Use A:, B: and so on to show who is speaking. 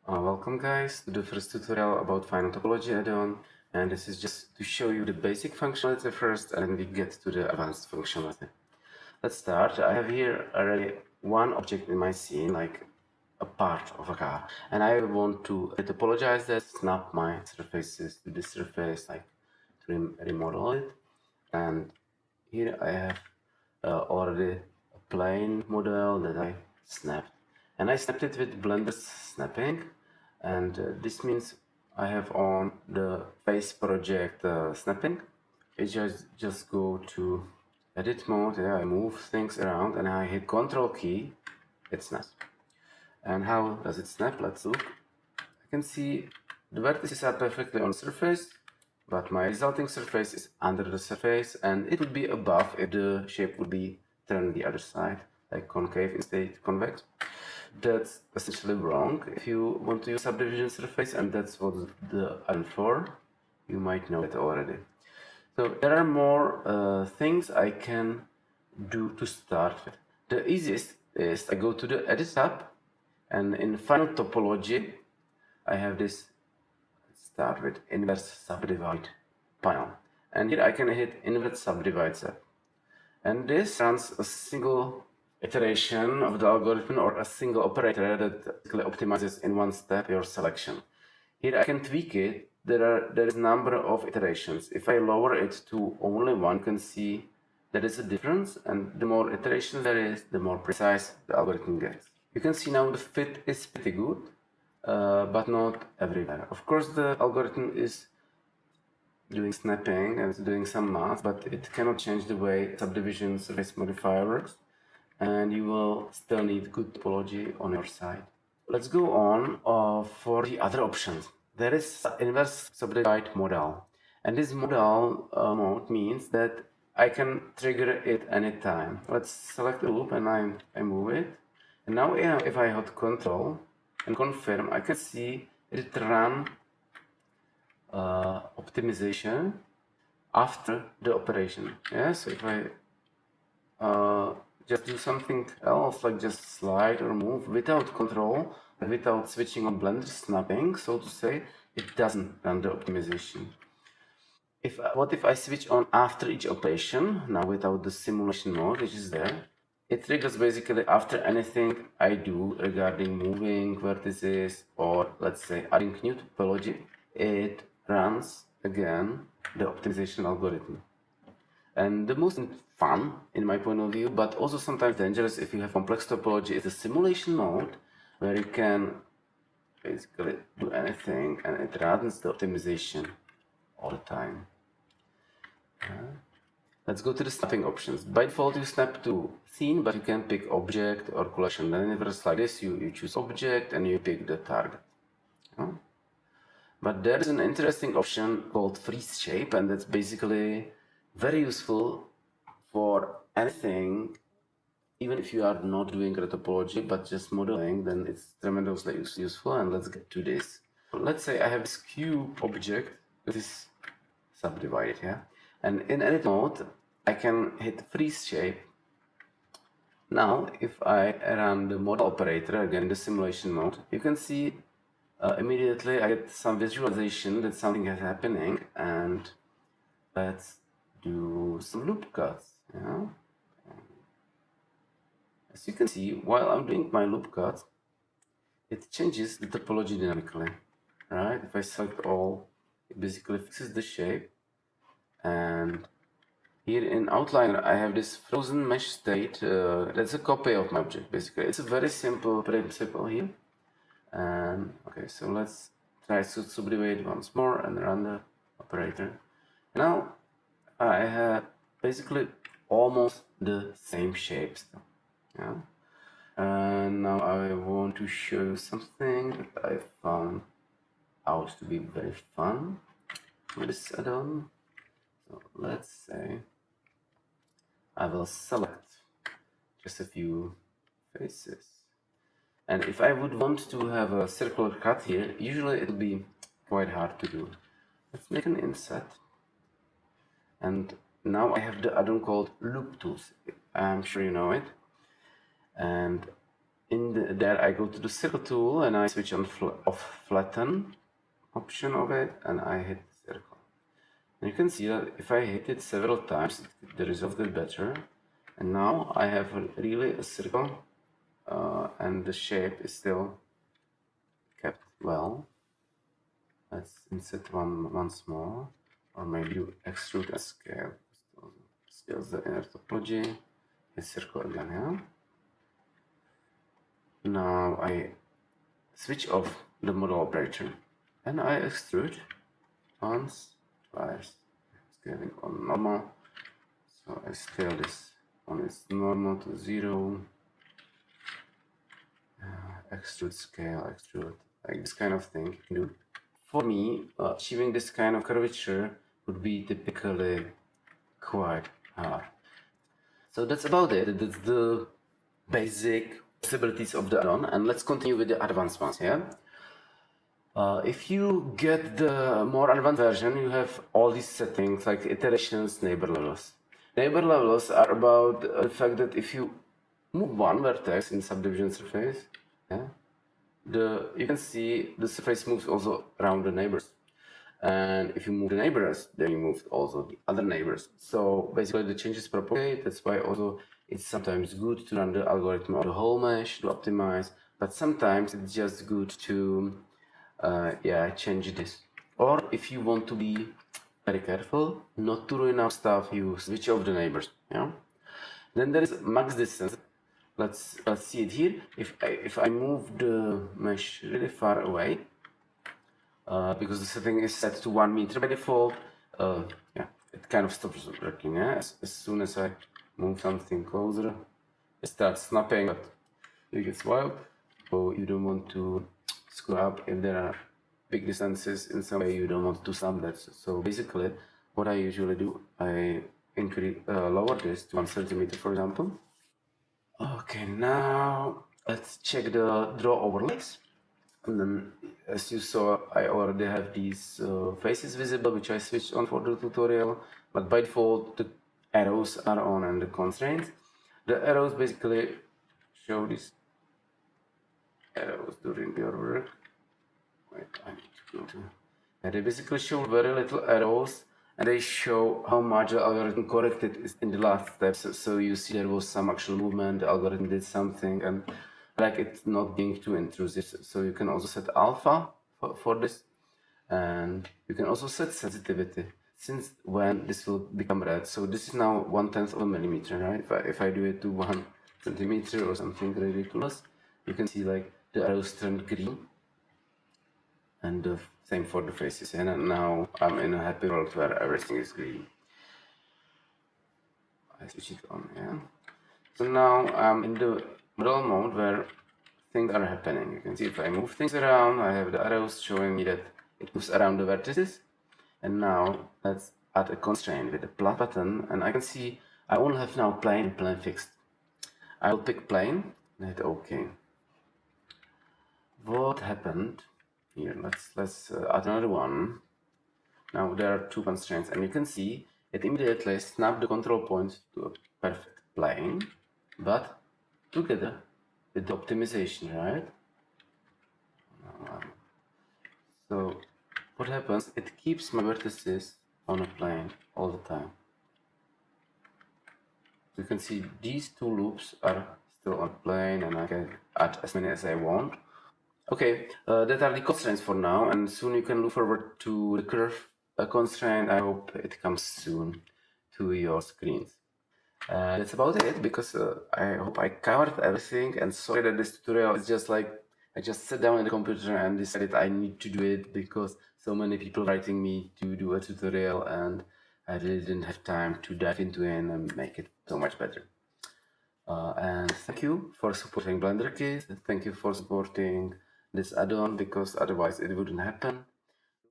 A: Welcome guys to the first tutorial about Final Topology add-on, and this is just to show you the basic functionality first and then we get to the advanced functionality. Let's start. I have here already one object in my scene, like a part of a car, and I want to topologize that, snap my surfaces to this surface, like to remodel it. And here I have already a plane model that I snapped, and I snapped it with Blender snapping, and this means I have on the face project snapping. I just go to edit mode. Yeah, I move things around and I hit Control key. It snaps. And how does it snap? Let's look. I can see the vertices are perfectly on the surface, but my resulting surface is under the surface, and it would be above if the shape would be turned the other side, like concave instead convex. That's essentially wrong if you want to use subdivision surface, and that's what the addon for. You might know it already. So there are more things I can do to start with. The easiest is I go to the Edit tab, and in Final Topology, I have this. Let's start with inverse subdivide panel, and here I can hit inverse subdivide step, and this runs a single iteration of the algorithm or a single operator that basically optimizes in one step your selection. Here I can tweak it. There is a number of iterations. If I lower it to only one, you can see there is a difference, and the more iterations there is, the more precise the algorithm gets. You can see now the fit is pretty good, but not everywhere. Of course, the algorithm is doing snapping and it's doing some math, but it cannot change the way subdivision surface modifier works, and you will still need good topology on your side. Let's go on for the other options. There is inverse subdivide model, and this model mode means that I can trigger it anytime. Let's select the loop and I move it, and now if I hit Control and confirm, I can see it run optimization after the operation. Yeah, so if I just do something else, like just slide or move without control, without switching on Blender snapping, so to say, it doesn't run the optimization. What if I switch on after each operation, now without the simulation mode, which is there? It triggers basically after anything I do regarding moving vertices or, let's say, adding new topology, it runs again the optimization algorithm. And the most fun, in my point of view, but also sometimes dangerous if you have complex topology, is the simulation mode, where you can basically do anything and it runs the optimization all the time. Let's go to the snapping options. By default, you snap to scene, but you can pick object or collection. Then in verse like this, you choose object and you pick the target. But there is an interesting option called freeze shape, and that's basically very useful for anything. Even if you are not doing topology but just modeling, then it's tremendously useful. And let's get to this. Let's say I have this cube object that is subdivided, yeah? And in edit mode, I can hit freeze shape. Now, if I run the model operator, again the simulation mode, you can see immediately I get some visualization that something is happening, and let's do some loop cuts. Yeah? As you can see, while I'm doing my loop cut, it changes the topology dynamically. Right? If I select all, it basically fixes the shape. And here in Outliner, I have this frozen mesh state. That's a copy of my object, basically. It's a very simple principle here. And okay, so let's try to subdivide once more and run the operator. Now I have basically almost the same shapes. Yeah. And now I want to show you something that I found out to be very fun with this add-on. So let's say I will select just a few faces. And if I would want to have a circular cut here, usually it would be quite hard to do. Let's make an inset. And now I have the add-on called Loop Tools. I'm sure you know it. And there I go to the circle tool and I switch on off flatten option of it, and I hit circle. And you can see that if I hit it several times, the result gets better. And now I have really a circle, and the shape is still kept well. Let's insert one once more, or maybe you extrude and scale. Scales the inner topology. Hit circle again, yeah. Now I switch off the model operator and I extrude once, twice, scaling on normal. So I scale this on its normal to 0, extrude, scale, extrude, like this kind of thing you can do. For me, achieving this kind of curvature would be typically quite hard. So that's about it. That's the basic possibilities of the add-on, and let's continue with the advanced ones, yeah? If you get the more advanced version, you have all these settings like iterations, neighbor levels. Neighbor levels are about the fact that if you move one vertex in subdivision surface, yeah, you can see the surface moves also around the neighbors. And if you move the neighbors, then you move also the other neighbors. So basically the changes propagate. That's why also it's sometimes good to run the algorithm on the whole mesh to optimize, but sometimes it's just good to change this. Or if you want to be very careful not to ruin our stuff, you switch off the neighbors. Yeah. Then there is max distance. Let's see it here. If I move the mesh really far away, because the setting is set to 1 meter by default, it kind of stops working. Yeah? As soon as I move something closer, it starts snapping, but it gets wild. So you don't want to screw up if there are big distances in some way. You don't want to snap that. So basically, what I usually do, I lower this to 1 centimeter, for example. Okay, now let's check the draw overlays. And then, as you saw, I already have these faces visible, which I switched on for the tutorial. But by default, the arrows are on and the constraints. The arrows basically show these arrows during your work. Wait, I need to go to. They basically show very little arrows, and they show how much the algorithm corrected in the last steps. So you see there was some actual movement, the algorithm did something, and like it's not being too intrusive. So you can also set alpha for this, and you can also set sensitivity since when this will become red. So this is now 1/10 of a millimeter, right? If I do it to 1 centimeter or something ridiculous, you can see like the arrows turned green. And the same for the faces. And now I'm in a happy world where everything is green. I switch it on, yeah. So now I'm in the model mode where things are happening. You can see if I move things around, I have the arrows showing me that it moves around the vertices. And now let's add a constraint with the plus button, and I can see I only have now plane and plane fixed. I will pick plane and hit OK. What happened? Here, let's add another one. Now there are 2 constraints, and you can see it immediately snapped the control points to a perfect plane, but together with the optimization, right? So what happens? It keeps my vertices on a plane all the time. So you can see these 2 loops are still on plane, and I can add as many as I want. Okay, that are the constraints for now, and soon you can look forward to the curve constraint. I hope it comes soon to your screens. That's about it, because I hope I covered everything, and sorry that this tutorial is just like I just sat down at the computer and decided I need to do it because so many people writing me to do a tutorial, and I really didn't have time to dive into it and make it so much better. And thank you for supporting Blender Kids. Thank you for supporting this add-on, because otherwise it wouldn't happen.